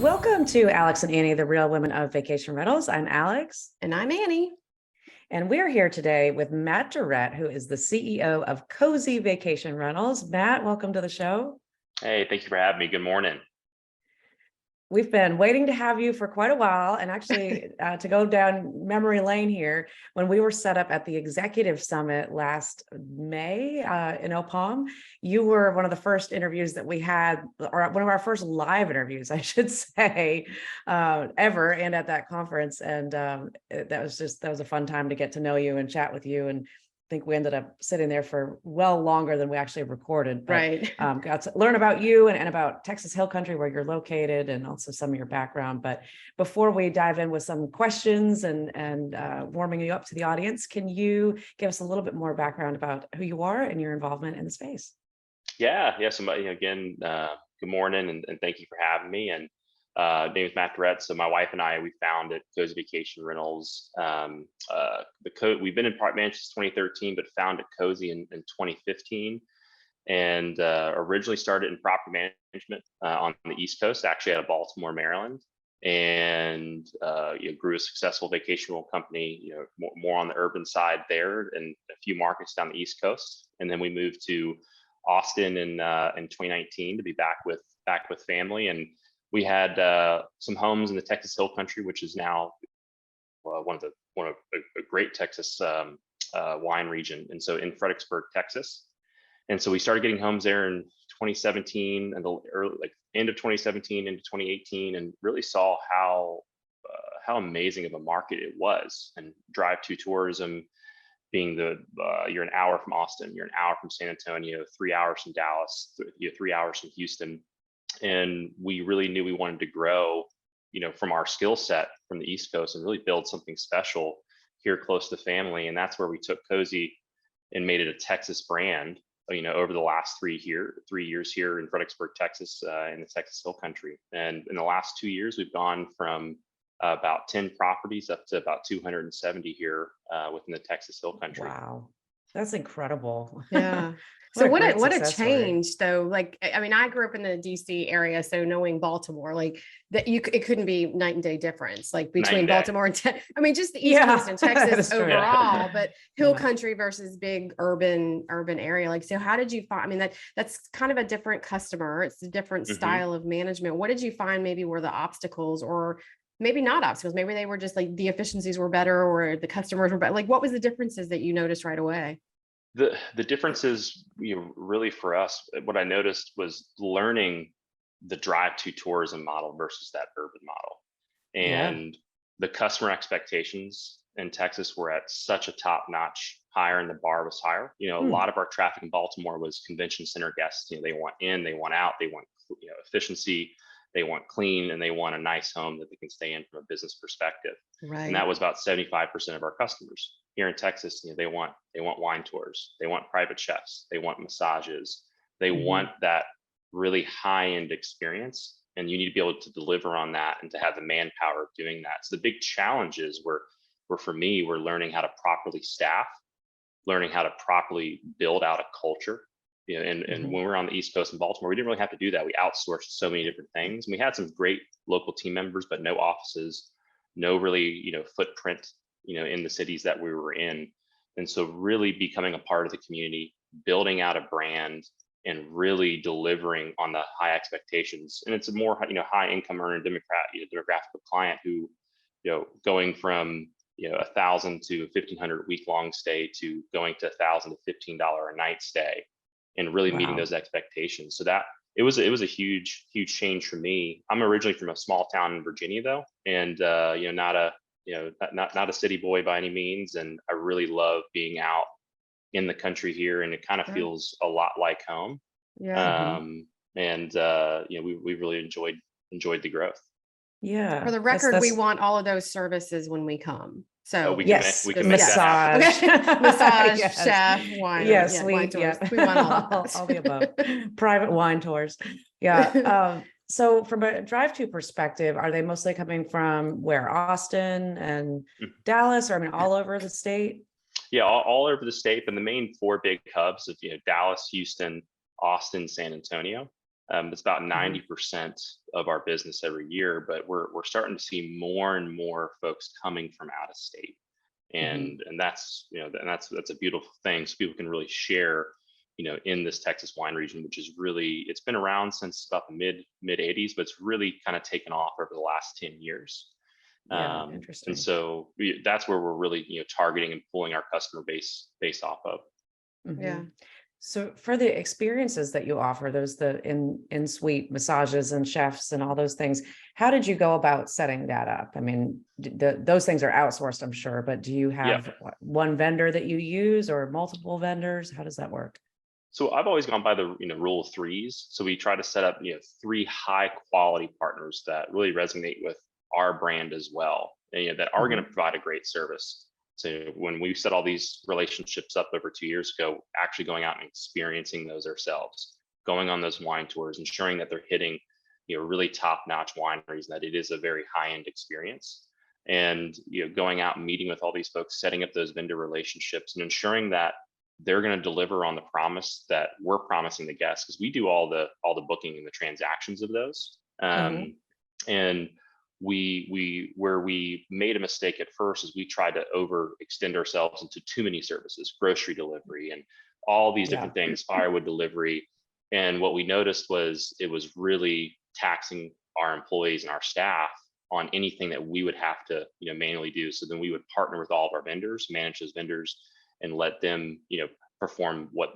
Welcome to Alex and Annie, the Real Women of Vacation Rentals. I'm Alex. And I'm Annie. And we're here today with Matt Durrette, who is the CEO of Cozi Vacation Rentals. Matt, welcome to the show. Hey, thank you for having me. Good morning. We've been waiting to have you for quite a while. And actually, to go down memory lane here, when we were set up at the Executive Summit last May in Oak Palm, you were one of the first interviews that we had, or one of our first live interviews, I should say, ever, and at that conference. And that was a fun time to get to know you and chat with you. And I think we ended up sitting there for well longer than we actually recorded. But, right. Got to learn about you and about Texas Hill Country, where you're located, and also some of your background. But before we dive in with some questions and warming you up to the audience, can you give us a little bit more background about who you are and your involvement in the space? Yeah. So again, good morning, and thank you for having me. And name is Matt Durrette. So my wife and I, we founded Cozi Vacation Rentals. We've been in product management since 2013, but founded Cozi in 2015, and originally started in property management on the East Coast, actually out of Baltimore, Maryland, and grew a successful vacation rental company. More on the urban side there, and a few markets down the East Coast, and then we moved to Austin in 2019 to be back with family. And we had some homes in the Texas Hill Country, which is now one of a great Texas wine region, and so in Fredericksburg, Texas. And so we started getting homes there in 2017 and the end of 2017 into 2018, and really saw how amazing of a market it was. And drive-to tourism being you're an hour from Austin, you're an hour from San Antonio, 3 hours from Dallas, 3 hours from Houston. And we really knew we wanted to grow, from our skill set from the East Coast and really build something special here close to family. And that's where we took Cozi and made it a Texas brand, over the last 3 years here in Fredericksburg, Texas, in the Texas Hill Country. And in the last 2 years, we've gone from about 10 properties up to about 270 here within the Texas Hill Country. Wow, that's incredible. Yeah. So what a change though. Like, I mean, I grew up in the DC area, so knowing Baltimore, it couldn't be night and day difference, like between Baltimore and just the East Coast and Texas overall, but Hill Country versus big urban area. Like, so how did you find, that's kind of a different customer. It's a different style of management. What did you find maybe were the obstacles, or maybe not obstacles? Maybe they were just like the efficiencies were better, or the customers were better. Like, what was the differences that you noticed right away? The differences, really for us, what I noticed was learning the drive-to tourism model versus that urban model. And the customer expectations in Texas were at such a top-notch higher, and the bar was higher. A lot of our traffic in Baltimore was convention center guests. They want in, they want out, they want efficiency, they want clean, and they want a nice home that they can stay in from a business perspective. Right. And that was about 75% of our customers. Here in Texas, they want wine tours, they want private chefs, they want massages, they want that really high-end experience, and you need to be able to deliver on that and to have the manpower of doing that. So the big challenges were for me, we're learning how to properly staff, learning how to properly build out a culture. And when we were on the East Coast in Baltimore, we didn't really have to do that. We outsourced so many different things. And we had some great local team members, but no offices, no really, footprint, in the cities that we were in. And so really becoming a part of the community, building out a brand, and really delivering on the high expectations. And it's a more, high income earner demographic of client who, going from, 1,000 to 1,500 week long stay to going to $1,000 to $15 a night stay, and really meeting those expectations. So that it was a huge change for me. I'm originally from a small town in Virginia though, and not a city boy by any means. And I really love being out in the country here, and it kind of feels a lot like home. Yeah. We really enjoyed the growth. Yeah. For the record, we want all of those services when we come. So we can make massage, massage, chef, wine. Wine tours. We want all the above. Private wine tours. Yeah. So from a drive-to perspective, are they mostly coming from where? Austin and Dallas, or all over the state? Yeah, all over the state, but the main four big hubs of Dallas, Houston, Austin, San Antonio. It's about 90% of our business every year, but we're starting to see more and more folks coming from out of state, and that's that's a beautiful thing. So people can really share, in this Texas wine region, which is really, it's been around since about the mid 80s, but it's really kind of taken off over the last 10 years. Yeah, interesting. And so that's where we're really targeting and pulling our customer base based off of. Yeah. So for the experiences that you offer, those the in-suite massages and chefs and all those things, how did you go about setting that up? I mean, those things are outsourced, I'm sure, but do you have one vendor that you use or multiple vendors? How does that work? So I've always gone by the rule of threes. So we try to set up 3 high quality partners that really resonate with our brand as well, and that are going to provide a great service. So when we set all these relationships up over 2 years ago, actually going out and experiencing those ourselves, going on those wine tours, ensuring that they're hitting really top-notch wineries, that it is a very high-end experience, and going out and meeting with all these folks, setting up those vendor relationships, and ensuring that they're going to deliver on the promise that we're promising the guests, because we do all the booking and the transactions of those. And where we made a mistake at first is we tried to overextend ourselves into too many services, grocery delivery and all these different things, firewood delivery. And what we noticed was it was really taxing our employees and our staff on anything that we would have to manually do. So then we would partner with all of our vendors, manage those vendors, and let them perform what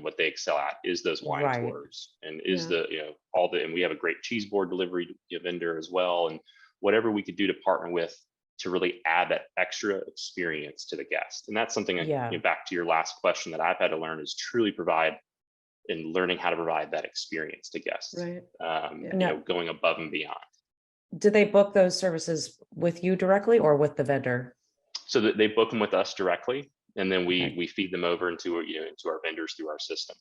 what they excel at, is those wine tours, and is and we have a great cheese board delivery vendor as well, and whatever we could do to partner with to really add that extra experience to the guest. And that's something back to your last question that I've had to learn, is truly provide and learning how to provide that experience to guests, going above and beyond. Do they book those services with you directly or with the vendor? So that they book them with us directly, and then we feed them over into our vendors through our system.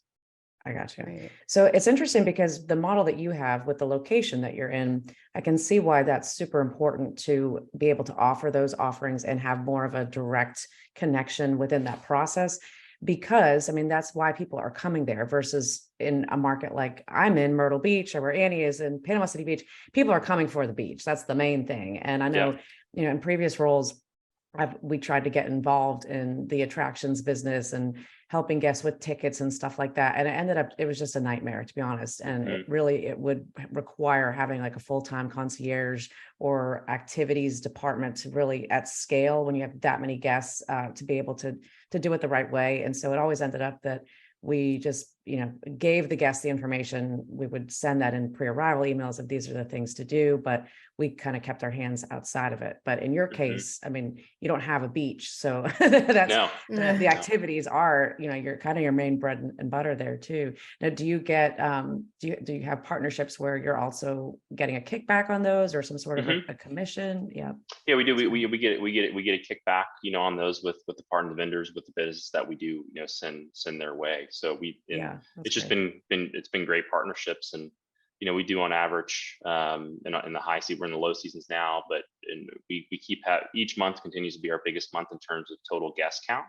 I got you. Right. So it's interesting because the model that you have with the location that you're in, I can see why that's super important to be able to offer those offerings and have more of a direct connection within that process. Because I mean, that's why people are coming there versus in a market like I'm in, Myrtle Beach, or where Annie is in Panama City Beach. People are coming for the beach. That's the main thing. And I know, in previous roles, we tried to get involved in the attractions business and helping guests with tickets and stuff like that. And it was just a nightmare, to be honest. And it would require having like a full-time concierge or activities department to really at scale, when you have that many guests, to be able to do it the right way. And so it always ended up that we just, gave the guests the information. We would send that in pre-arrival emails of these are the things to do, but we kind of kept our hands outside of it. But in your case, I mean, you don't have a beach. So that's the activities are, you're kind of your main bread and butter there too. Now, do you get, do you have partnerships where you're also getting a kickback on those, or some sort of a commission? Yeah, we do. We get a kickback, on those with the partner vendors, with the business that we do, send their way. So it's just it's been great partnerships. And we do on average in the high season, we're in the low seasons now, but we keep each month continues to be our biggest month in terms of total guest count.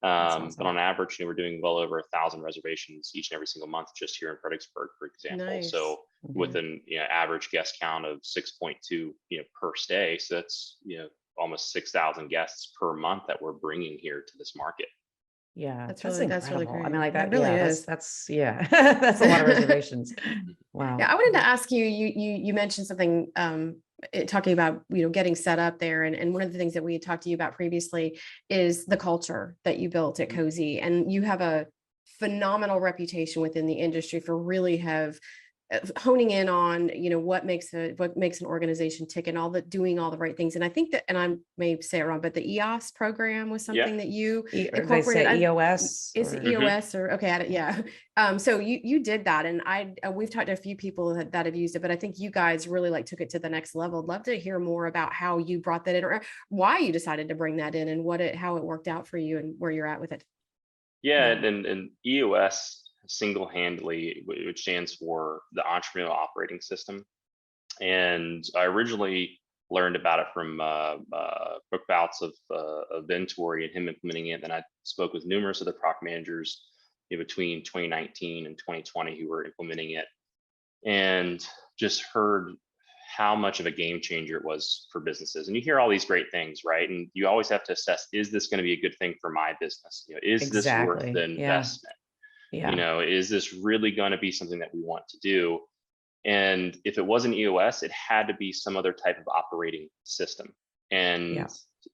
Awesome. But on average, we're doing well over 1,000 reservations each and every single month just here in Fredericksburg, for example. Nice. So with an average guest count of 6.2 per stay, so that's almost 6,000 guests per month that we're bringing here to this market. Yeah, that's really great. I mean, like that really is. That's that's a lot of reservations. Wow. Yeah, I wanted to ask you. You mentioned something talking about getting set up there, and one of the things that we had talked to you about previously is the culture that you built at Cozi, and you have a phenomenal reputation within the industry for really honing in on what makes an organization tick, and doing all the right things. And I think that, and I may say it wrong, but the EOS program was something that you incorporated. They say EOS. Is it EOS or okay? Yeah. So you did that, and we've talked to a few people that have used it, but I think you guys really took it to the next level. I'd love to hear more about how you brought that in, or why you decided to bring that in, and how it worked out for you and where you're at with it. Yeah, and EOS single-handedly, which stands for the Entrepreneurial Operating System. And I originally learned about it from Brooke Bouts of Ventori and him implementing it. Then I spoke with numerous other product managers between 2019 and 2020 who were implementing it. and just heard how much of a game changer it was for businesses. And you hear all these great things, right? And you always have to assess, is this going to be a good thing for my business? Is this worth the Exactly. Yeah. investment? Yeah. Is this really going to be something that we want to do? And if it wasn't EOS, it had to be some other type of operating system. And Yeah.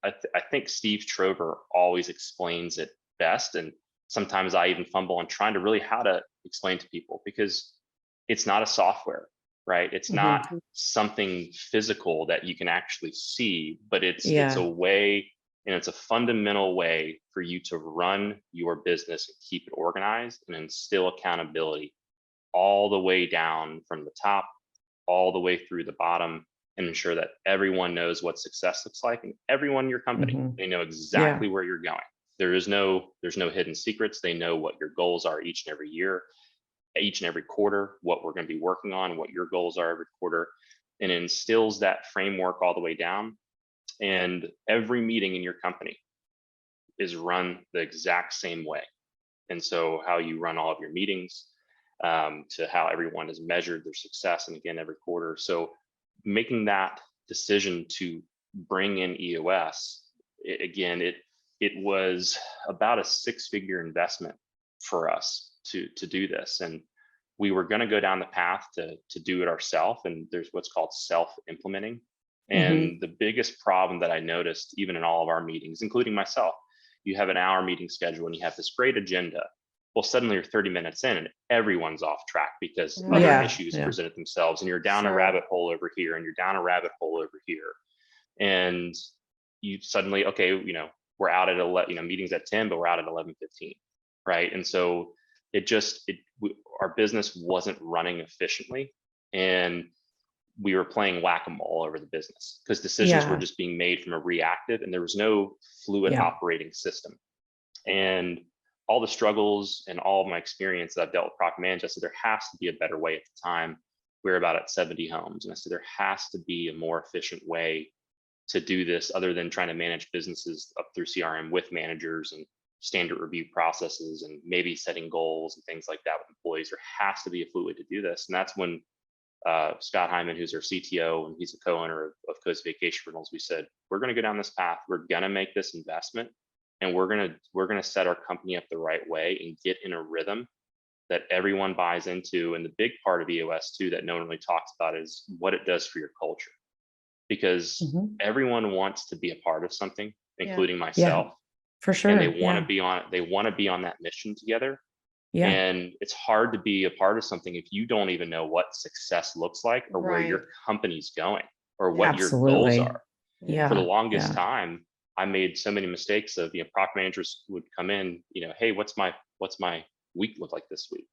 I think Steve Trover always explains it best. And sometimes I even fumble on trying to really how to explain to people, because it's not a software, right? It's not something physical that you can actually see, but it's a way, and it's a fundamental way for you to run your business and keep it organized and instill accountability all the way down from the top, all the way through the bottom, and ensure that everyone knows what success looks like, and everyone in your company, they know exactly where you're going. There's no hidden secrets. They know what your goals are each and every year, each and every quarter, what we're going to be working on, what your goals are every quarter, and it instills that framework all the way down. And every meeting in your company is run the exact same way. And so how you run all of your meetings, to how everyone has measured their success, and again, every quarter. So making that decision to bring in EOS, it was about a 6-figure investment for us to do this. And we were going to go down the path to do it ourselves. And there's what's called self-implementing. And the biggest problem that I noticed, even in all of our meetings, including myself, you have an hour meeting schedule and you have this great agenda. Well, suddenly you're 30 minutes in and everyone's off track because other issues presented themselves, and you're down a rabbit hole over here, and you're down a rabbit hole over here. And you suddenly, okay, we're out at 11, meetings at 10, but we're out at 11:15, right? And so our business wasn't running efficiently, and we were playing whack-a-mole over the business because decisions were just being made from a reactive, and there was no fluid operating system. And all the struggles and all of my experience that I've dealt with property management, I said there has to be a better way. At the time, we were about at 70 homes, and I said there has to be a more efficient way to do this other than trying to manage businesses up through CRM with managers and standard review processes and maybe setting goals and things like that with employees. There has to be a fluid way to do this. And that's when Scott Hyman, who's our CTO, and he's a co-owner of Cozi Vacation Rentals, we said, we're going to go down this path. We're going to make this investment, and we're going to set our company up the right way and get in a rhythm that everyone buys into. And the big part of EOS too that no one really talks about is what it does for your culture, because everyone wants to be a part of something, including myself. For sure. And they want to be on. They want to be on that mission together. And it's hard to be a part of something if you don't even know what success looks like, or where your company's going, or what your goals are. For the longest time, I made so many mistakes of, property managers would come in, hey, what's my week look like this week?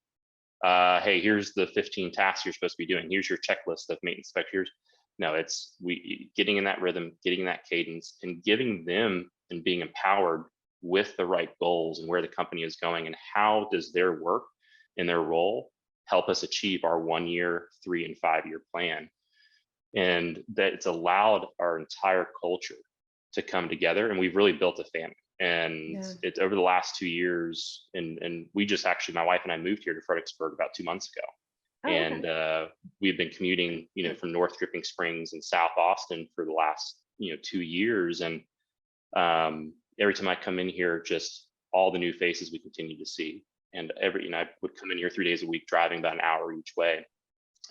Hey, here's the 15 tasks you're supposed to be doing. Here's your checklist of maintenance spec. No, it's getting in that rhythm, getting in that cadence, and giving them and being empowered with the right goals and where the company is going, and how does their work and their role help us achieve our 1 year, 3 and 5 year plan. And that it's allowed our entire culture to come together, and we've really built a family. And it's over the last 2 years, and we just actually, my wife and I moved here to Fredericksburg about 2 months ago. And we've been commuting, from North Dripping Springs and South Austin for the last, 2 years. And every time I come in here, just all the new faces we continue to see. And I would come in here 3 days a week, driving about an hour each way.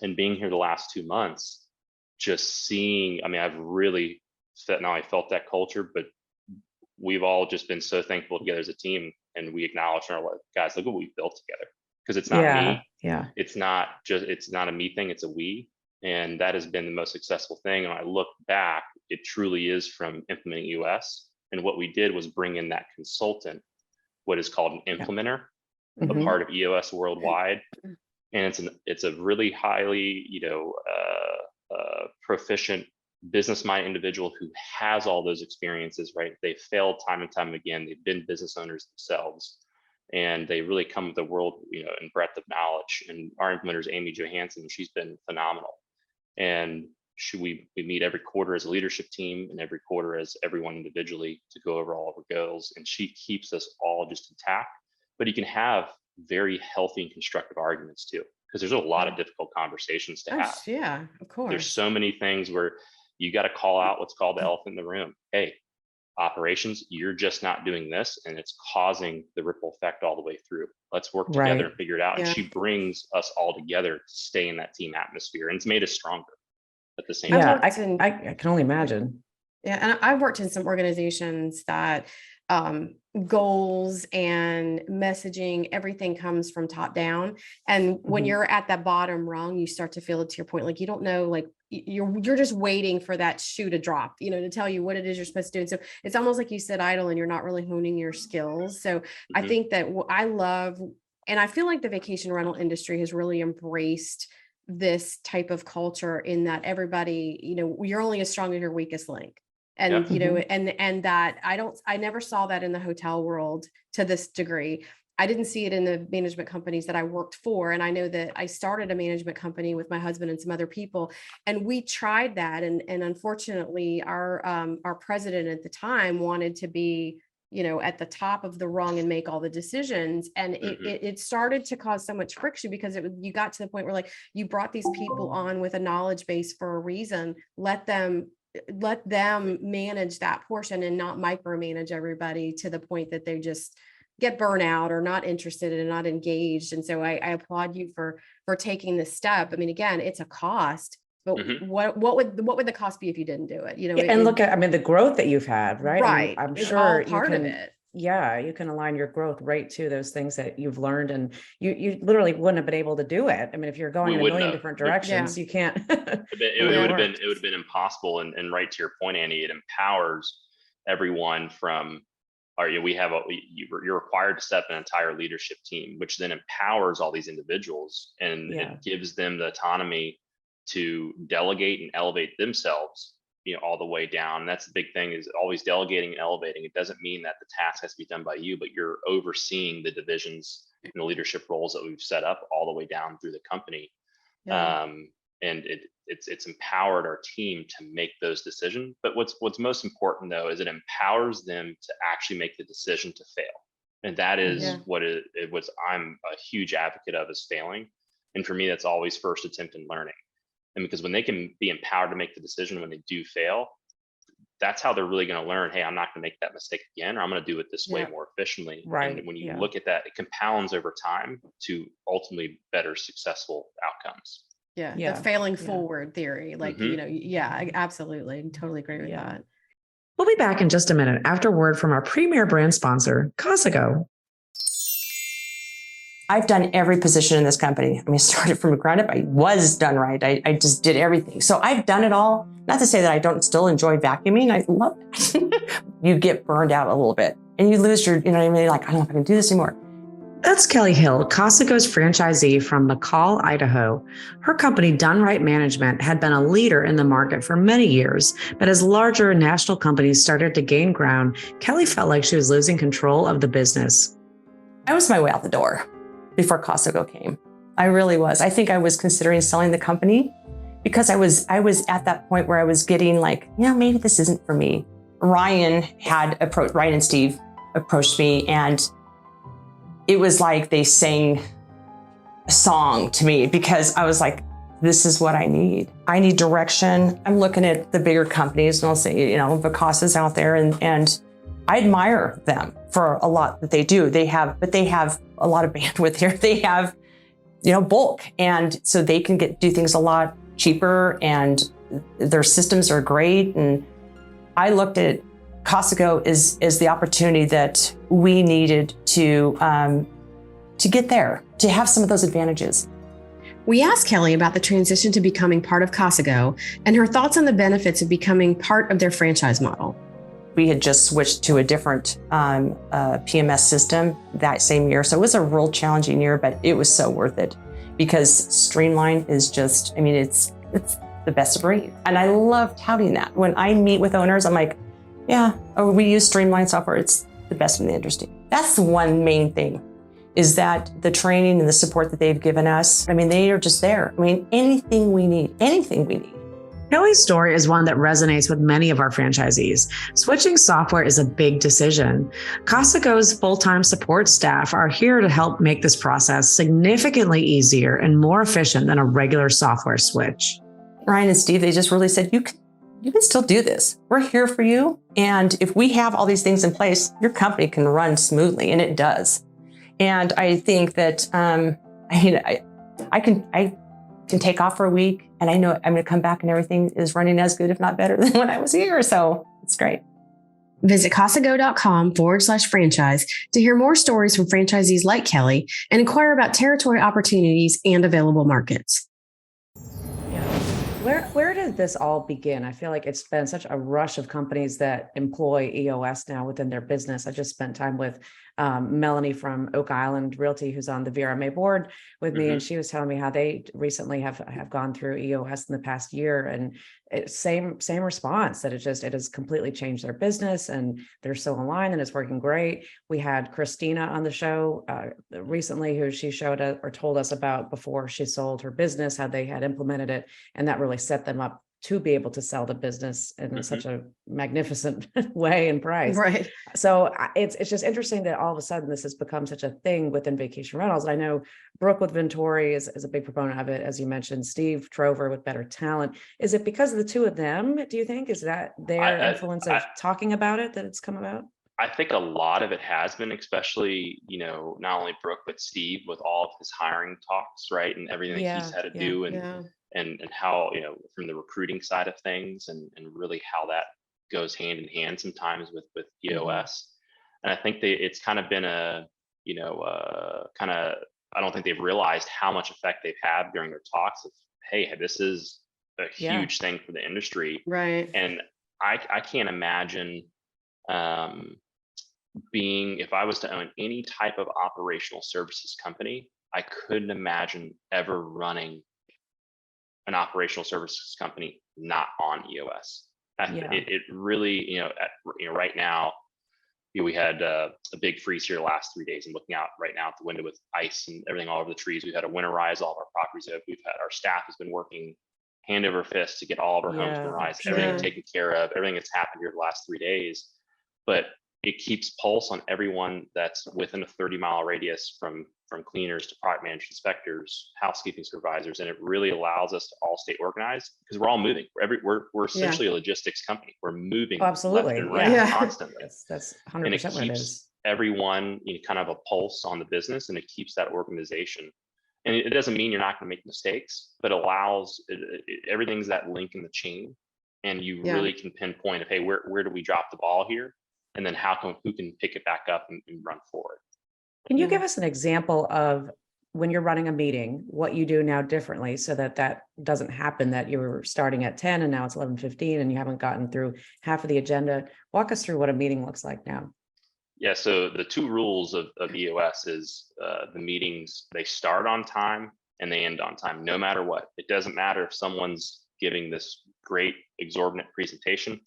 And being here the last 2 months, just seeing, I've really felt that culture, but we've all just been so thankful together as a team. And we acknowledge our guys, look what we've built together. Because it's not me. It's not a me thing, it's a we. And that has been the most successful thing. And when I look back, it truly is from implementing EOS. And what we did was bring in that consultant, what is called an implementer, a part of EOS worldwide. And it's a really highly, proficient business-minded individual who has all those experiences, right? They've failed time and time again. They've been business owners themselves, and they really come with the world, in breadth of knowledge. And our implementer is Amy Johansson. She's been phenomenal. And we meet every quarter as a leadership team, and every quarter as everyone individually, to go over all of our goals. And she keeps us all just intact. But you can have very healthy and constructive arguments too. because there's a lot of difficult conversations to have. Yeah, of course. There's so many things where you got to call out what's called the elephant in the room. Hey, operations, you're just not doing this, and it's causing the ripple effect all the way through. Let's work together and figure it out. And she brings us all together to stay in that team atmosphere, and it's made us stronger at the same time. I can only imagine. Yeah, and I've worked in some organizations that goals and messaging, everything comes from top down. And when you're at that bottom rung, you start to feel it, to your point, like you don't know, like you're just waiting for that shoe to drop, to tell you what it is you're supposed to do. And so it's almost like you sit idle and you're not really honing your skills. So I think that I love, and I feel like the vacation rental industry has really embraced this type of culture, in that everybody, you're only as strong as your weakest link. And, and that I never saw that in the hotel world to this degree. I didn't see it in the management companies that I worked for. And I know that I started a management company with my husband and some other people, and we tried that. And unfortunately, our president at the time wanted to be, at the top of the rung and make all the decisions. And it started to cause so much friction, because you got to the point where, like, you brought these people on with a knowledge base for a reason. Let them manage that portion and not micromanage everybody to the point that they just get burnout or not interested and not engaged. And so I applaud you for taking this step. I mean, again, it's a cost, but what would the cost be if you didn't do it? And look at, the growth that you've had, right? Right. I'm sure all part of it. Yeah, you can align your growth right to those things that you've learned, and you literally wouldn't have been able to do it. I mean, if you're going in a million different directions, you can't. It would have been impossible. And right to your point, Annie, it empowers everyone from. You're required to set up an entire leadership team, which then empowers all these individuals, and it gives them the autonomy to delegate and elevate themselves, all the way down. And that's the big thing, is always delegating and elevating. It doesn't mean that the task has to be done by you, but you're overseeing the divisions and the leadership roles that we've set up all the way down through the company. And it's empowered our team to make those decisions. But what's most important, though, is it empowers them to actually make the decision to fail. And that is what I'm a huge advocate of, is failing. And for me, that's always first attempt in learning. And because when they can be empowered to make the decision when they do fail, that's how they're really going to learn, hey, I'm not going to make that mistake again, or I'm going to do it this way more efficiently. Right. And when you look at that, it compounds over time to ultimately better successful outcomes. The failing forward theory, like, I absolutely totally agree with that. We'll be back in just a minute after word from our premier brand sponsor, Cozi. I've done every position in this company. I started from a ground up. I was done right. I just did everything. So I've done it all. Not to say that I don't still enjoy vacuuming. I love it. You get burned out a little bit and you lose your, like, I don't know if I can do this anymore. That's Kelly Hill, Cozi's franchisee from McCall, Idaho. Her company, Done Right Management, had been a leader in the market for many years, but as larger national companies started to gain ground, Kelly felt like she was losing control of the business. I was my way out the door before Cozi came. I really was. I think I was considering selling the company because I was at that point where I was getting like, maybe this isn't for me. Ryan and Steve approached me, and it was like they sang a song to me, because I was like, this is what I need. I need direction. I'm looking at the bigger companies, and I'll say, Vicasa's out there, and I admire them for a lot that they do. They have a lot of bandwidth here. They have, bulk. And so they can do things a lot cheaper, and their systems are great. And I looked at Cozi as the opportunity that we needed to get there, to have some of those advantages. We asked Kelly about the transition to becoming part of Cozi and her thoughts on the benefits of becoming part of their franchise model. We had just switched to a different PMS system that same year. So it was a real challenging year, but it was so worth it, because Streamline is just, it's the best of breed. And I love touting that. When I meet with owners, I'm like, we use Streamline software. It's the best in the industry. That's the one main thing, is that the training and the support that they've given us, they are just there. Anything we need, Kelly's story is one that resonates with many of our franchisees. Switching software is a big decision. Costco's full-time support staff are here to help make this process significantly easier and more efficient than a regular software switch. Ryan and Steve, they just really said, you can still do this. We're here for you. And if we have all these things in place, your company can run smoothly, and it does. And I think that, I can take off for a week, and I know I'm going to come back and everything is running as good, if not better, than when I was here. So it's great. Visit CostcoGo.com/franchise to hear more stories from franchisees like Kelly and inquire about territory opportunities and available markets. Where did this all begin? I feel like it's been such a rush of companies that employ EOS now within their business. I just spent time with Melanie from Oak Island Realty, who's on the VRMA board with me, and she was telling me how they recently have gone through EOS in the past year, and same response, that it has completely changed their business, and they're so aligned and it's working great. We had Christina on the show recently, who she showed us or told us about before she sold her business, how they had implemented it, and that really set them up to be able to sell the business in such a magnificent way and price. Right. So it's just interesting that all of a sudden this has become such a thing within vacation rentals. I know Brooke with Ventori is a big proponent of it, as you mentioned. Steve Trover with Better Talent. Is it because of the two of them, do you think? Is that their influence of talking about it that it's come about? I think a lot of it has been, especially, not only Brooke, but Steve with all of his hiring talks, right? And everything that he's had to do and how, from the recruiting side of things and really how that goes hand in hand sometimes with EOS. And I think it's kind of been I don't think they've realized how much effect they've had during their talks of, hey, this is a huge thing for the industry. Right. And I can't imagine if I was to own any type of operational services company, I couldn't imagine ever running an operational services company not on EOS. It really, right now, we had a big freeze here the last 3 days, and looking out right now at the window with ice and everything all over the trees. We've had to winterize all of our properties. We've had our staff has been working hand over fist to get all of our homes winterized, everything taken care of, everything that's happened here the last 3 days. But it keeps pulse on everyone that's within a 30-mile radius from cleaners to product managers, inspectors, housekeeping supervisors, and it really allows us to all stay organized because we're all moving. We're essentially a logistics company. We're moving left and right constantly. That's 100% what it is. Everyone kind of a pulse on the business, and it keeps that organization. And it doesn't mean you're not going to make mistakes, but allows everything's that link in the chain, and you really can pinpoint of, hey, where do we drop the ball here? And then who can pick it back up and run forward. Can you give us an example of when you're running a meeting, what you do now differently so that doesn't happen, that you were starting at 10 and now it's 11:15 and you haven't gotten through half of the agenda? Walk us through what a meeting looks like now. Yeah, so the two rules of EOS is the meetings, they start on time and they end on time, no matter what. It doesn't matter if someone's giving this great exorbitant presentation.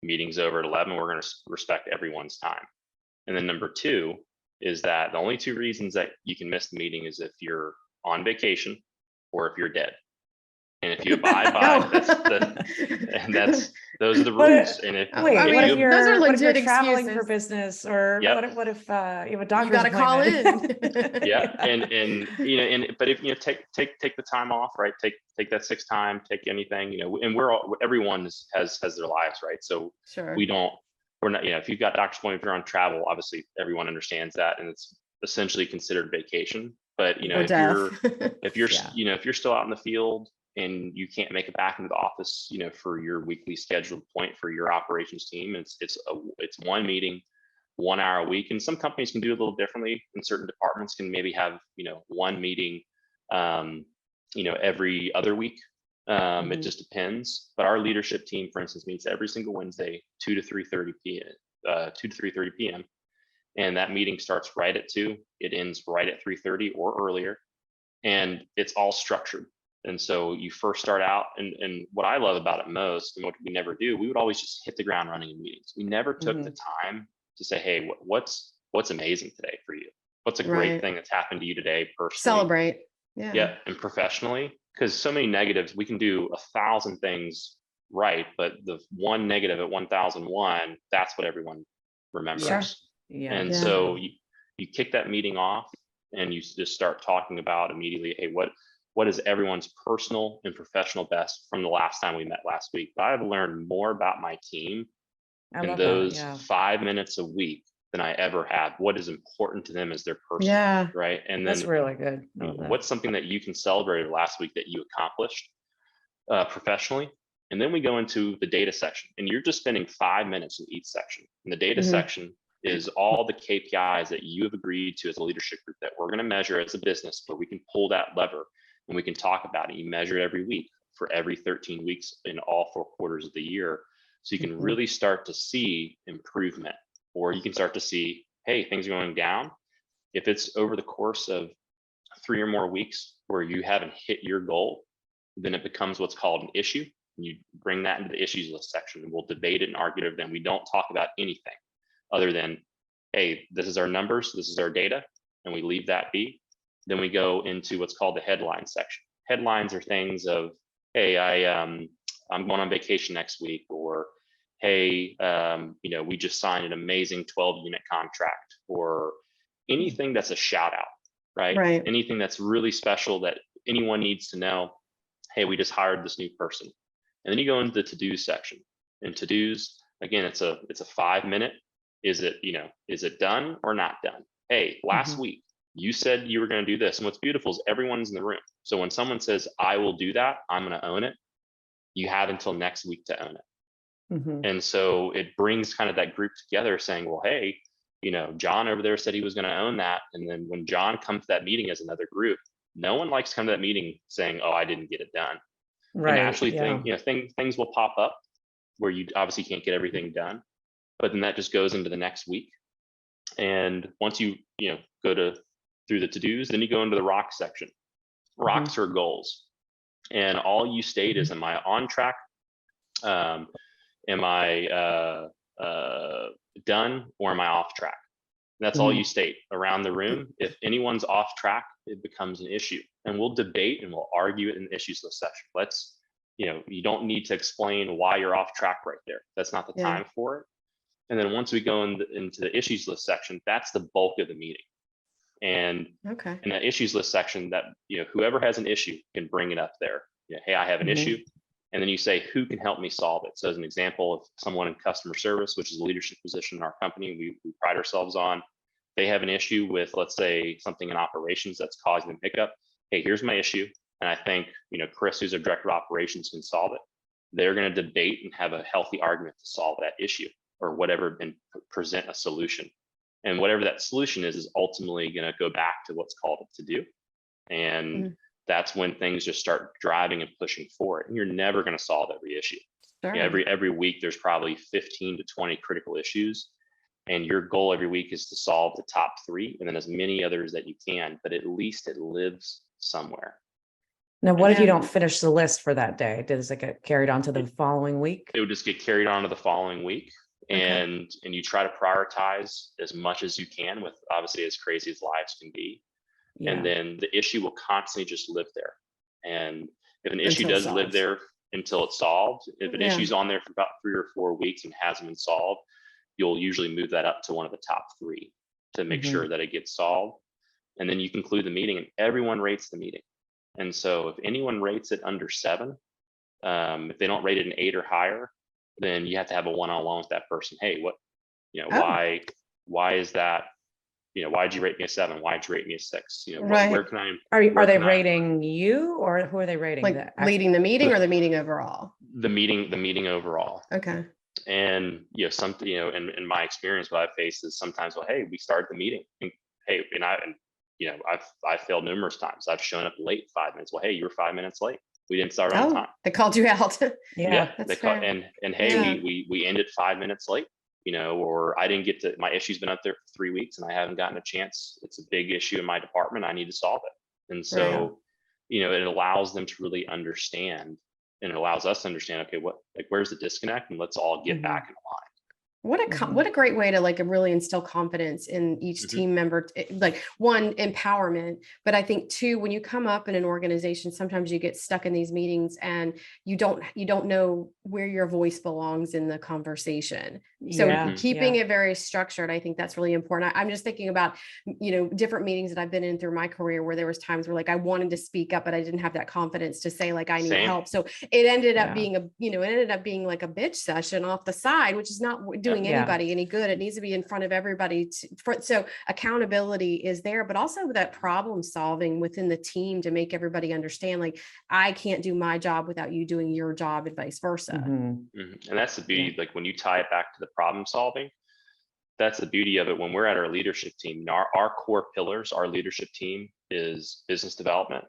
Meeting's over at 11, we're going to respect everyone's time. And then number two is that the only two reasons that you can miss the meeting is if you're on vacation or if you're dead. And if you abide by those are the rules. And if those are legit excuses. Traveling for business, or what if you have a doctor's appointment? Call in. But if take the time off, right? Take that sick time, take anything, and everyone has their lives, right? So we're not, if you've got doctor's appointment, if you're on travel, obviously everyone understands that, and it's essentially considered vacation. But if you're still out in the field and you can't make it back into the office, for your weekly scheduled point for your operations team, it's one meeting, 1 hour a week. And some companies can do it a little differently, and certain departments can maybe have, one meeting, every other week. It just depends. But our leadership team, for instance, meets every single Wednesday, 2 to 3:30 p.m. And that meeting starts right at 2. It ends right at 3:30 or earlier. And it's all structured. And so you first start out, and what I love about it most, and what we never do, we would always just hit the ground running in meetings. We never took the time to say, hey, what's amazing today for you? What's a great thing that's happened to you today personally? Celebrate. Yeah. And professionally. because so many negatives, we can do 1,000 things right, but the one negative at 1,001, that's what everyone remembers. Sure. Yeah. And Yeah. so you kick that meeting off and you just start talking about immediately, hey, what is everyone's personal and professional best from the last time we met last week? But I've learned more about my team I in love those that. Yeah. 5 minutes a week than I ever have. What is important to them as their person, Yeah. right? And That's then really good. I love that. what's something that you can celebrate last week that you accomplished professionally? And then we go into the data section, and you're just spending 5 minutes in each section. And the data section is all the KPIs that you have agreed to as a leadership group that we're going to measure as a business, where we can pull that lever and we can talk about it. You measure it every week for every 13 weeks in all 4 quarters of the year. So you can really start to see improvement, or you can start to see, hey, things are going down. If it's over the course of 3 or more weeks where you haven't hit your goal, then it becomes what's called an issue. You bring that into the issues list section, and we'll debate it and argue it. Then we don't talk about anything other than, hey, this is our numbers, this is our data, and we leave that be. Then we go into what's called the headline section. Headlines are things of, hey, I'm going on vacation next week, or hey, we just signed an amazing 12-unit contract, or anything that's a shout out, right? Right. Anything that's really special that anyone needs to know. Hey, we just hired this new person. And then you go into the to-do section. And to-dos, again, it's a 5 minute. Is it done or not done? Hey, last week you said you were going to do this. And what's beautiful is everyone's in the room. So when someone says, I will do that, I'm going to own it, you have until next week to own it. And so it brings kind of that group together saying, well, hey, John over there said he was going to own that. And then when John comes to that meeting as another group, no one likes to come to that meeting saying, oh, I didn't get it done. Right. And actually things will pop up where you obviously can't get everything done, but then that just goes into the next week. And once you go through the to-dos, then you go into the rock section. Rocks are goals. And all you state is, am I on track? Am I done, or am I off track? And that's all you state around the room. If anyone's off track, it becomes an issue, and we'll debate and we'll argue it in the issues list section. You don't need to explain why you're off track right there. That's not the time for it. And then once we go into the issues list section, that's the bulk of the meeting. And in the issues list section, that whoever has an issue can bring it up there. Hey, I have an issue. And then you say, who can help me solve it? So as an example, of someone in customer service, which is a leadership position in our company, we pride ourselves on, they have an issue with, let's say, something in operations that's causing them hiccup. Hey, here's my issue. And I think, Chris, who's our director of operations, can solve it. They're going to debate and have a healthy argument to solve that issue or whatever, and present a solution. And whatever that solution is ultimately going to go back to what's called a to-do. And that's when things just start driving and pushing forward. And you're never going to solve every issue. Sure. Every week, there's probably 15 to 20 critical issues. And your goal every week is to solve the top 3 and then as many others that you can, but at least it lives somewhere. Now, what if you don't finish the list for that day? Does it get carried on to the following week? It would just get carried on to the following week. And you try to prioritize as much as you can, with obviously as crazy as lives can be. And then the issue will constantly just live there. And if an issue does live there until it's solved, if an issue's on there for about 3 or 4 weeks and hasn't been solved, you'll usually move that up to one of the top 3 to make sure that it gets solved. And then you conclude the meeting, and everyone rates the meeting. And so if anyone rates it under 7, if they don't rate it an 8 or higher, then you have to have a one-on-one with that person. Hey, why is that? Why'd you rate me a 7? Why'd you rate me a 6? Where can I? Are they rating you, or who are they rating? Like leading the meeting or the meeting overall? The meeting overall. Okay. And something in my experience, what I've faced is sometimes, well, hey, we started the meeting, and hey, I've failed numerous times. I've shown up late 5 minutes. Well, hey, you were 5 minutes late. We didn't start on time. They called you out. That's fair. And hey, we ended 5 minutes late. Or I didn't get to, my issue's been up there for 3 weeks and I haven't gotten a chance. It's a big issue in my department. I need to solve it. And so, it allows them to really understand, and it allows us to understand, okay, where's the disconnect, and let's all get back in line. What a great way to like really instill confidence in each team member, like one, empowerment, but I think two, when you come up in an organization, sometimes you get stuck in these meetings and you don't know where your voice belongs in the conversation. So keeping it very structured, I think that's really important. I'm just thinking about, different meetings that I've been in through my career where there was times where like I wanted to speak up, but I didn't have that confidence to say like I need help. So it ended up being like a bitch session off the side, which is not doing anybody any good. It needs to be in front of everybody. So accountability is there, but also that problem solving within the team to make everybody understand, like, I can't do my job without you doing your job and vice versa. And that's the beauty, like when you tie it back to the problem solving, that's the beauty of it. When we're at our leadership team, our core pillars, our leadership team is business development.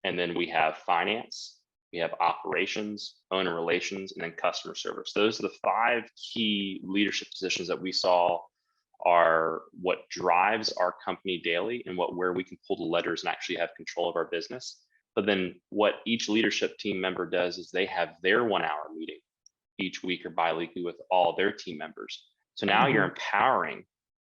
And then we have finance, we have operations, owner relations, and then customer service. Those are the 5 key leadership positions that we saw are what drives our company daily and where we can pull the levers and actually have control of our business. But then what each leadership team member does is they have their 1-hour meeting each week or bi-weekly with all their team members. So now you're empowering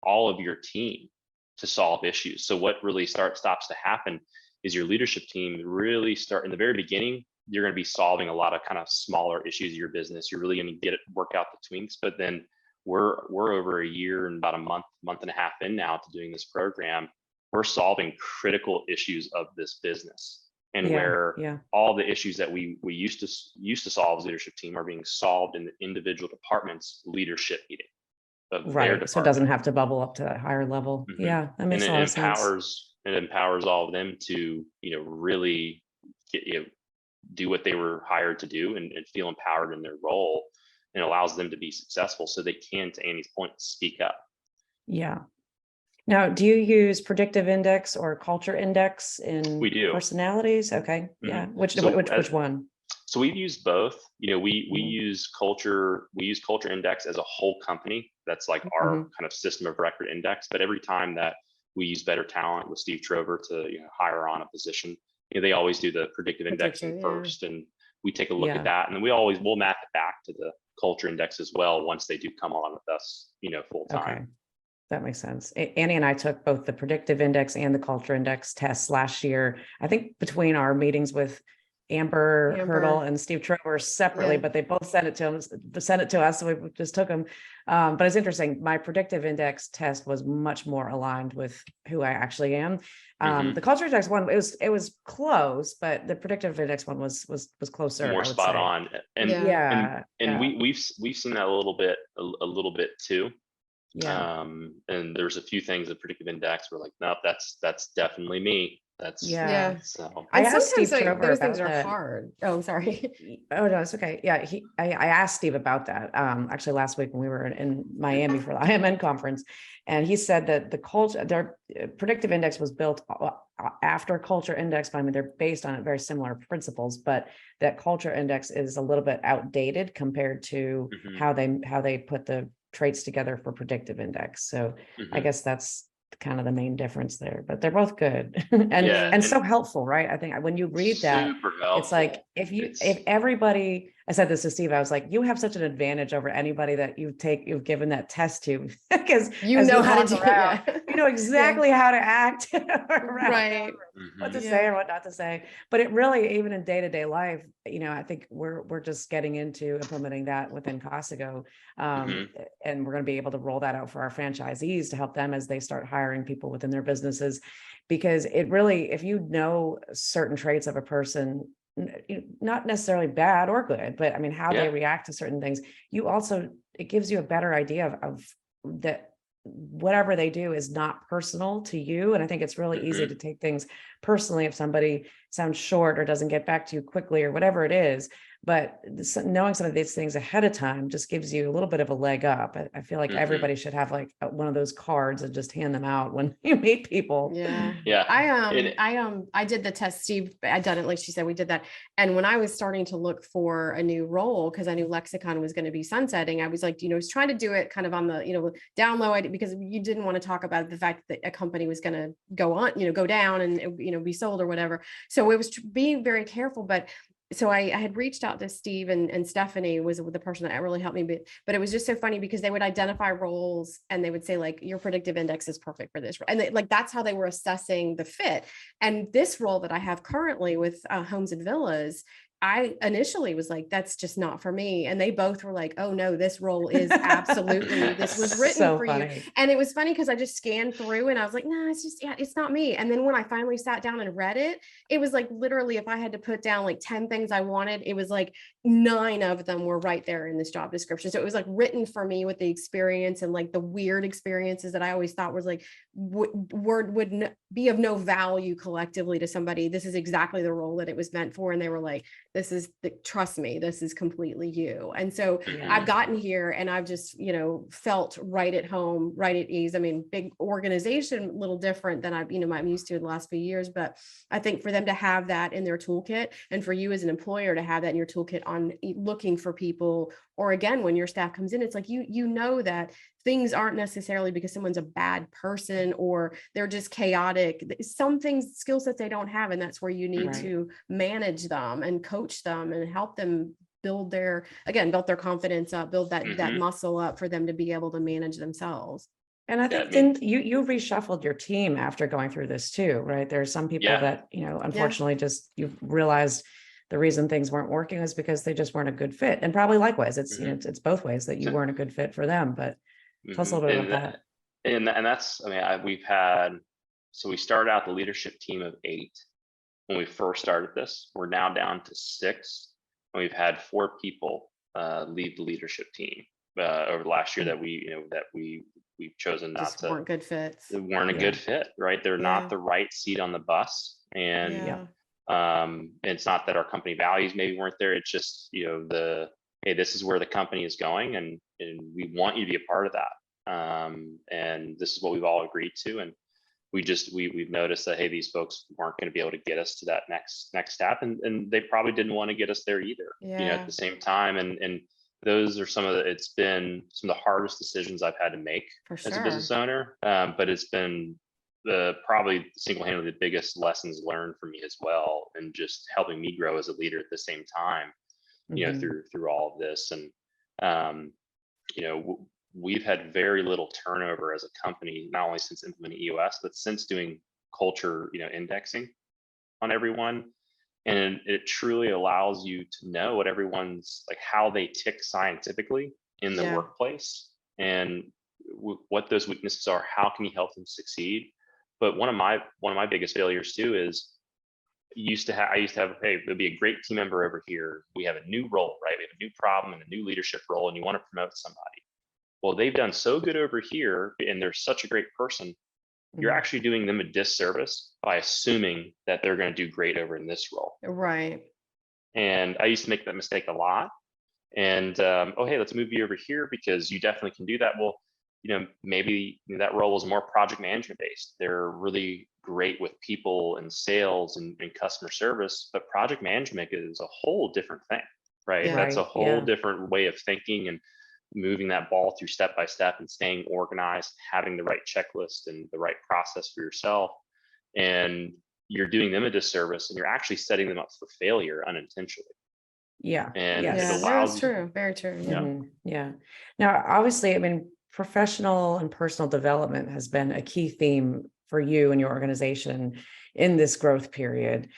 all of your team to solve issues. So what really stops to happen is your leadership team really start in the very beginning. You're going to be solving a lot of kind of smaller issues of your business. You're really going to work out the twinks. But then we're over a year and about a month and a half in now to doing this program. We're solving critical issues of this business, and where all the issues that we used to solve as leadership team are being solved in the individual departments leadership meeting. Right. So it doesn't have to bubble up to that higher level. Yeah, that makes a lot of sense. It empowers all of them to, really do what they were hired to do and feel empowered in their role, and allows them to be successful so they can, to Annie's point, speak up. Yeah. Now, do you use predictive index or culture index in personalities? Okay. Yeah. Which one? So we've used both. We use culture index as a whole company. That's like our kind of system of record index. But every time that we use Better Talent with Steve Trover to hire on a position, they always do the predictive indexing first, and we take a look at that, and then we'll map it back to the culture index as well once they do come on with us, full time. Okay. That makes sense. Annie and I took both the predictive index and the culture index tests last year. I think between our meetings with Amber Hurdle and Steve Trover separately, but they both sent it to us. So we just took them. But it's interesting. My predictive index test was much more aligned with who I actually am. The culture index one, it was close, but the predictive index one was closer. More spot on. And we've seen that a little bit too. Yeah. And there's a few things that predictive index were like, nope, that's definitely me. That's So I asked Steve Trover those things are hard. Oh, sorry. Oh no, it's okay. Yeah, I asked Steve about that. Actually last week when we were in Miami for the IMN conference, and he said that their predictive index was built after culture index. But I mean, they're based on very similar principles, but that culture index is a little bit outdated compared to how they put the traits together for predictive index. So I guess that's kind of the main difference there, but they're both good and so helpful, right? I think when you read that, it's like if everybody, I said this to Steve, I was like, you have such an advantage over anybody that you've given that test to, because you know how to do it. You know exactly how to act, right? What to say or what not to say. But it really, even in day-to-day life, I think we're just getting into implementing that within Cozigo, and we're going to be able to roll that out for our franchisees to help them as they start hiring people within their businesses, because it really, if you know certain traits of a person, not necessarily bad or good, but I mean, how they react to certain things, it gives you a better idea of that whatever they do is not personal to you. And I think it's really easy to take things personally if somebody sounds short or doesn't get back to you quickly or whatever it is. But knowing some of these things ahead of time just gives you a little bit of a leg up. I feel like everybody should have like one of those cards and just hand them out when you meet people. Yeah. I did the test, Steve. I done it, like she said, we did that. And when I was starting to look for a new role, because I knew Lexicon was going to be sunsetting, I was like, I was trying to do it kind of on the, down low, because you didn't want to talk about the fact that a company was going to go on, go down and, be sold or whatever. So it was being very careful, but so I had reached out to Steve, and Stephanie was the person that really helped me. But it was just so funny because they would identify roles and they would say like, your predictive index is perfect for this. And like, that's how they were assessing the fit. And this role that I have currently with Homes and Villas, I initially was like, that's just not for me. And they both were like, oh no, this role is absolutely, this was written So for funny. you. And it was funny because I just scanned through and I was like, no, it's just, yeah, it's not me. And then when I finally sat down and read it, it was like, literally, if I had to put down like 10 things I wanted, it was like 9 of them were right there in this job description. So it was like written for me with the experience and like the weird experiences that I always thought was like, would be of no value collectively to somebody. This is exactly the role that it was meant for. And they were like, this is trust me, this is completely you. And so I've gotten here and I've just, felt right at home, right at ease. I mean, big organization, a little different than I'm used to in the last few years, but I think for them to have that in their toolkit, and for you as an employer to have that in your toolkit on looking for people, or again, when your staff comes in, it's like, you know that things aren't necessarily because someone's a bad person or they're just chaotic. Some things, skill sets they don't have. And that's where you need to manage them and coach them and help them build their confidence up, build that muscle up for them to be able to manage themselves. And I think then you reshuffled your team after going through this too, right? There are some people that, unfortunately just you've realized the reason things weren't working is because they just weren't a good fit. And probably likewise, it's, it's both ways that you weren't a good fit for them, but tell us a little bit about that. And that's, we started out the leadership team of 8 when we first started this. We're now down to 6, and we've had 4 people leave the leadership team over the last year that we've chosen not to. Weren't good fits. They weren't a good fit, right? They're not the right seat on the bus, and it's not that our company values maybe weren't there. It's just hey, this is where the company is going, and we want you to be a part of that. And this is what we've all agreed to, and we've noticed that, hey, these folks weren't going to be able to get us to that next step, and they probably didn't want to get us there either. At the same time, and those are it's been some of the hardest decisions I've had to make as a business owner, but it's been probably single-handedly the biggest lessons learned for me as well, and just helping me grow as a leader at the same time, through all of this. And we've had very little turnover as a company, not only since implementing EOS, but since doing culture, indexing on everyone. And it truly allows you to know what everyone's like, how they tick scientifically in the workplace, and what those weaknesses are. How can you help them succeed? But one of my biggest failures too is I used to have, hey, there'll be a great team member over here. We have a new role, right? We have a new problem and a new leadership role, and you want to promote somebody. Well, they've done so good over here, and they're such a great person. You're actually doing them a disservice by assuming that they're going to do great over in this role. Right. And I used to make that mistake a lot. And hey, let's move you over here because you definitely can do that. Well, maybe that role is more project management based. They're really great with people and sales and customer service, but project management is a whole different thing, right? That's a whole different way of thinking and moving that ball through step by step and staying organized, having the right checklist and the right process for yourself. And you're doing them a disservice, and you're actually setting them up for failure unintentionally. And it allows true. Very true. Now, obviously, professional and personal development has been a key theme for you and your organization in this growth period,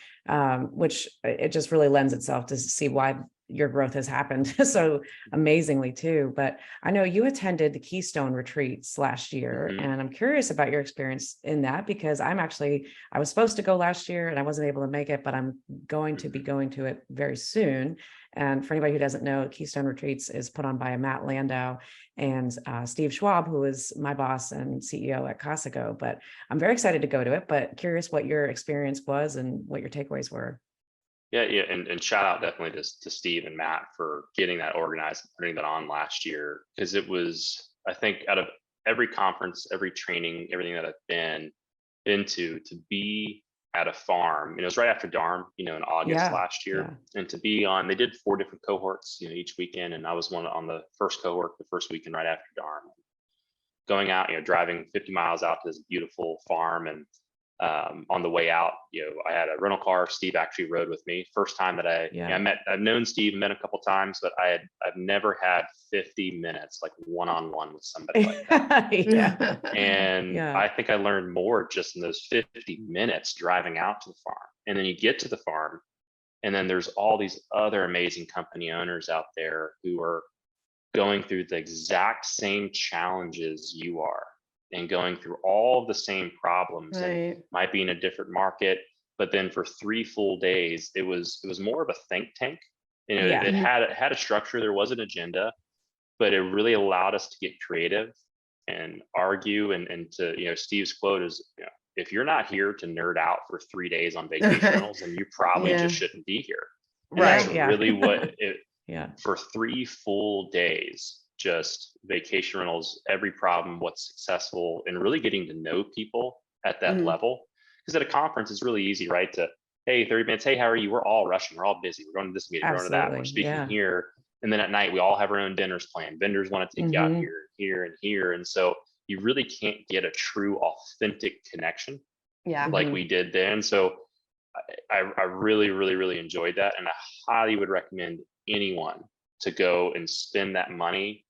which it just really lends itself to see why your growth has happened so amazingly too. But I know you attended the Keystone Retreats last year, and I'm curious about your experience in that, because I was supposed to go last year and I wasn't able to make it, but I'm going to be going to it very soon. And for anybody who doesn't know, Keystone Retreats is put on by Matt Landau and Steve Schwab, who is my boss and CEO at Costco. But I'm very excited to go to it, but curious what your experience was and what your takeaways were. And shout out definitely to Steve and Matt for getting that organized and putting that on last year, because it was, I think, out of every conference, every training, everything that I've been into, to be at a farm, it was right after DARM, in August last year, and to be on, they did 4 different cohorts, each weekend, and I was one on the first cohort, the first weekend right after DARM, going out, driving 50 miles out to this beautiful farm, and on the way out, I had a rental car. Steve actually rode with me. First time that I've known Steve, met a couple times, but I've never had 50 minutes like one-on-one with somebody like that. And I think I learned more just in those 50 minutes driving out to the farm. And then you get to the farm, and then there's all these other amazing company owners out there who are going through the exact same challenges you are, and going through all of the same problems, and might be in a different market. But then for 3 full days, it was more of a think tank. It had a structure. There was an agenda, but it really allowed us to get creative and argue. And to, Steve's quote is, if you're not here to nerd out for 3 days on vacation rentals, then you probably just shouldn't be here. And that's really what it, for 3 full days, just vacation rentals, every problem, what's successful, and really getting to know people at that level. Because at a conference, it's really easy, right? To, hey, 30 minutes, hey, how are you? We're all rushing, we're all busy, we're going to this meeting, we're going to that, we're speaking here. And then at night, we all have our own dinners planned. Vendors want to take you out here, and here. And so you really can't get a true, authentic connection like we did then. So I really, really, really enjoyed that. And I highly would recommend anyone to go and spend that money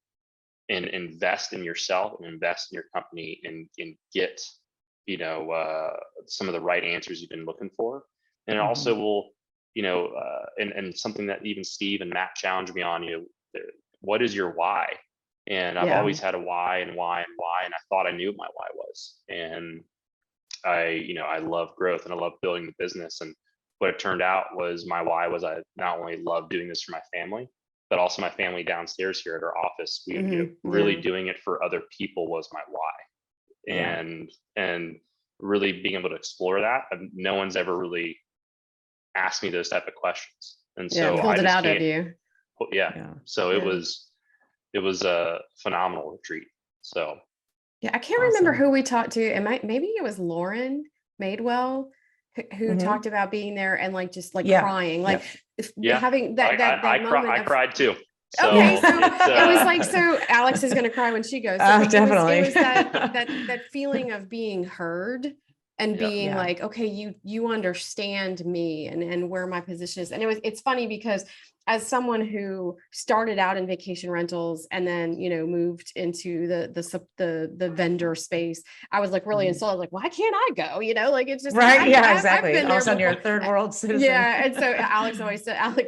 and invest in yourself and invest in your company, and get, some of the right answers you've been looking for. And it also will, and something that even Steve and Matt challenged me on, what is your why? And I've always had a why and why and why, and I thought I knew what my why was. And I love growth, and I love building the business. And what it turned out was my why was, I not only love doing this for my family, but also my family downstairs here at our office. We really doing it for other people was my why. And really being able to explore that. No one's ever really asked me those type of questions. And so pulled it out of you. So it was a phenomenal retreat. So I can't remember who we talked to. Maybe it was Lauren Madewell who talked about being there and crying, having that moment. I cried too. So it was like, so Alex is going to cry when she goes. So definitely. It was that feeling of being heard and being like, okay, you understand me and where my position is. And it's funny because as someone who started out in vacation rentals and then, moved into the vendor space, I was like really insulted, like, why can't I go? It's just right. Exactly. All of a sudden you're a third world citizen. Yeah. And so Alex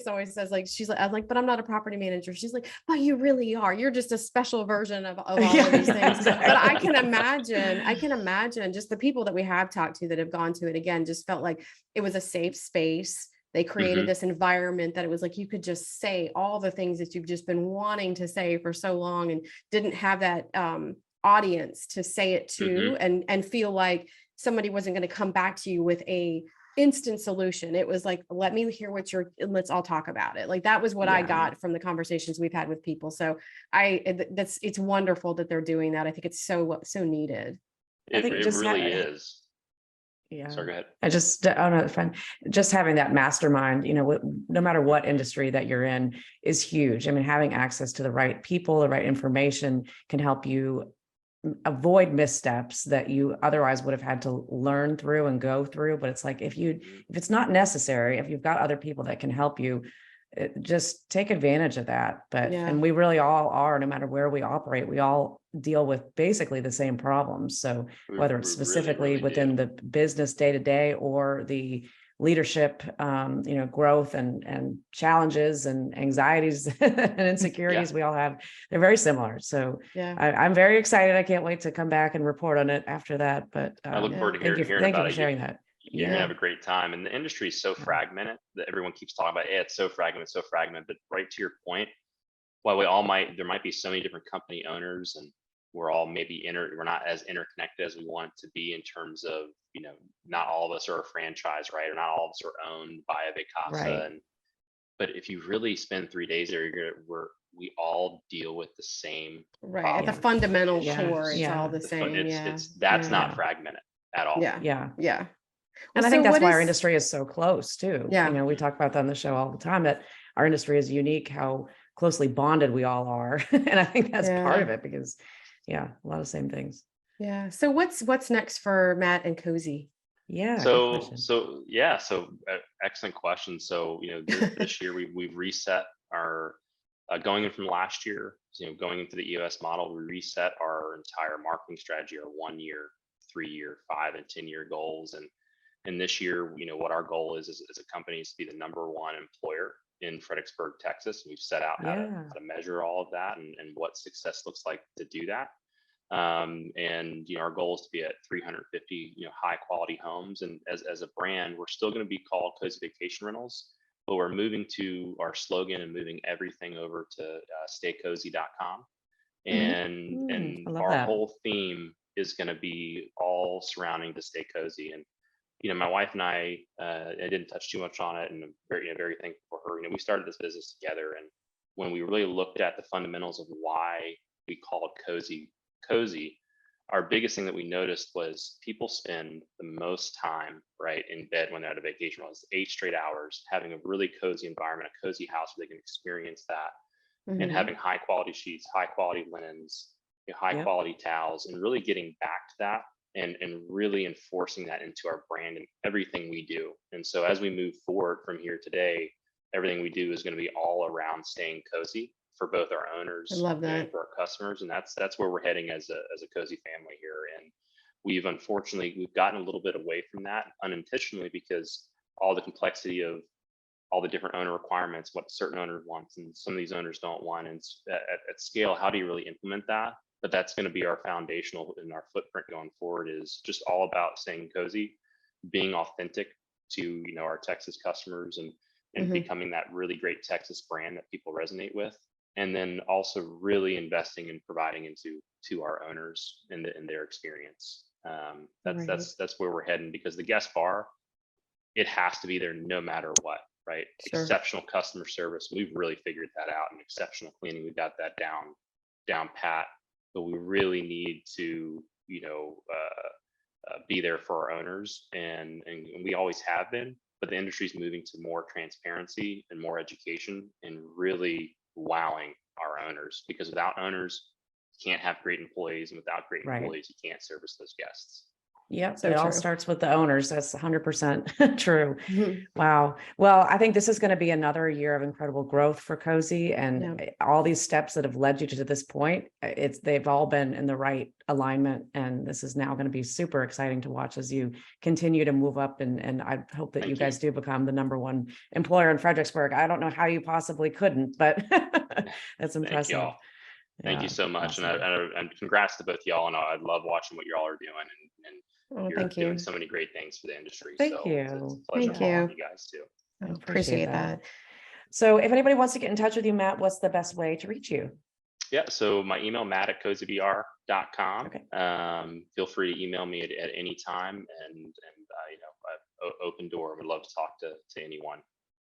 always says, like, I'm like, but I'm not a property manager. She's like, but you really are. You're just a special version of all of these things. Exactly. But I can imagine just the people that we have talked to that have gone to it, again, just felt like it was a safe space. They created this environment that it was like you could just say all the things that you've just been wanting to say for so long, and didn't have that audience to say it to, and feel like somebody wasn't going to come back to you with a instant solution. It was like, let me hear let's all talk about it. Like that was what I got from the conversations we've had with people. So it's wonderful that they're doing that. I think it's so needed. It really is. Yeah. Sorry, go ahead. Just having that mastermind, no matter what industry that you're in, is huge. I mean, having access to the right people, the right information can help you avoid missteps that you otherwise would have had to learn through and go through. But it's like, if it's not necessary, if you've got other people that can help you, just take advantage of that. And we really all are, no matter where we operate, we all deal with basically the same problems. So whether it's specifically really within the business day to day, or the leadership, growth and challenges and anxieties and insecurities we all have, they're very similar. So I'm very excited. I can't wait to come back and report on it after that. But I look forward to hearing about it. Thank you for sharing that. You're gonna have a great time. And the industry is so fragmented that everyone keeps talking about, it's so fragmented. But right to your point, while there might be so many different company owners, and we're all we're not as interconnected as we want it to be, in terms of, not all of us are a franchise, right? Or not all of us are owned by a Vacasa. Right. But if you really spend 3 days there, we all deal with the same at the fundamental core. It's all the same. That's not fragmented at all. And I think that's why our industry is so close too. We talk about that on the show all the time, that our industry is unique, how closely bonded we all are. And I think that's part of it, because a lot of same things. So what's next for Matt and Cozi? Yeah. Excellent question. So, this year we've reset our, going in from last year, going into the EOS model, we reset our entire marketing strategy, our 1 year, 3 year, 5 and 10 year goals. And this year, what our goal is as a company is to be the #1 employer in Fredericksburg, Texas. We've set out how to measure all of that and what success looks like to do that. And our goal is to be at 350 high quality homes. And as a brand, we're still going to be called Cozi Vacation Rentals, but we're moving to our slogan and moving everything over to staycozi.com. And our whole theme is going to be all surrounding the Stay Cozi. And my wife and I didn't touch too much on it, and I'm very thankful for her. We started this business together, and when we really looked at the fundamentals of why we called Cozi, our biggest thing that we noticed was people spend the most time in bed when they're at a vacation rental. It's 8 straight hours, having a really cozy environment, a cozy house where they can experience that, and having high quality sheets, high quality linens, high quality towels, and really getting back to that and really enforcing that into our brand and everything we do. And so as we move forward from here today, everything we do is going to be all around staying cozy for both our owners and for our customers. And that's where we're heading as a Cozi family here. And we've gotten a little bit away from that unintentionally, because all the complexity of all the different owner requirements, what certain owners want and some of these owners don't want. And at scale, how do you really implement that? But that's going to be our foundational and our footprint going forward, is just all about staying cozy, being authentic to our Texas customers, and becoming that really great Texas brand that people resonate with. And then also really investing and providing into our owners and their experience. That's where we're heading, because the guest bar, it has to be there no matter what, right? Sure. Exceptional customer service. We've really figured that out, and exceptional cleaning. We got that down pat, but we really need to, be there for our owners, and we always have been, but the industry is moving to more transparency and more education, and really wowing our owners, because without owners, you can't have great employees, and without great employees, you can't service those guests. Yep. So it all starts with the owners. That's 100% true. Wow. Well, I think this is going to be another year of incredible growth for Cozi, and all these steps that have led you to this point, they've all been in the right alignment. And this is now going to be super exciting to watch as you continue to move up. And I hope that you guys do become the #1 employer in Fredericksburg. I don't know how you possibly couldn't, but that's impressive. Thank y'all. Thank you so much. Awesome. And congrats to both y'all. And I love watching what y'all are doing, and you're doing so many great things for the industry. Thank you. It's a pleasure having you guys too. I appreciate that. So if anybody wants to get in touch with you, Matt, what's the best way to reach you? Yeah. So my email, matt@cozivr.com. Okay. Feel free to email me at any time, and I've open door. I would love to talk to anyone.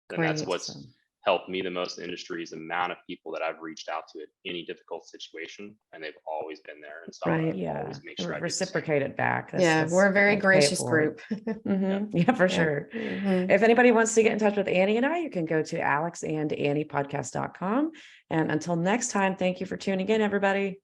And that's what's helped me the most in the industry, is the amount of people that I've reached out to at any difficult situation, and they've always been there. And so always make sure I reciprocate it back. We're a very gracious group. Yeah, for sure. If anybody wants to get in touch with Annie and I, you can go to alexandanniepodcast.com. And until next time, thank you for tuning in, everybody.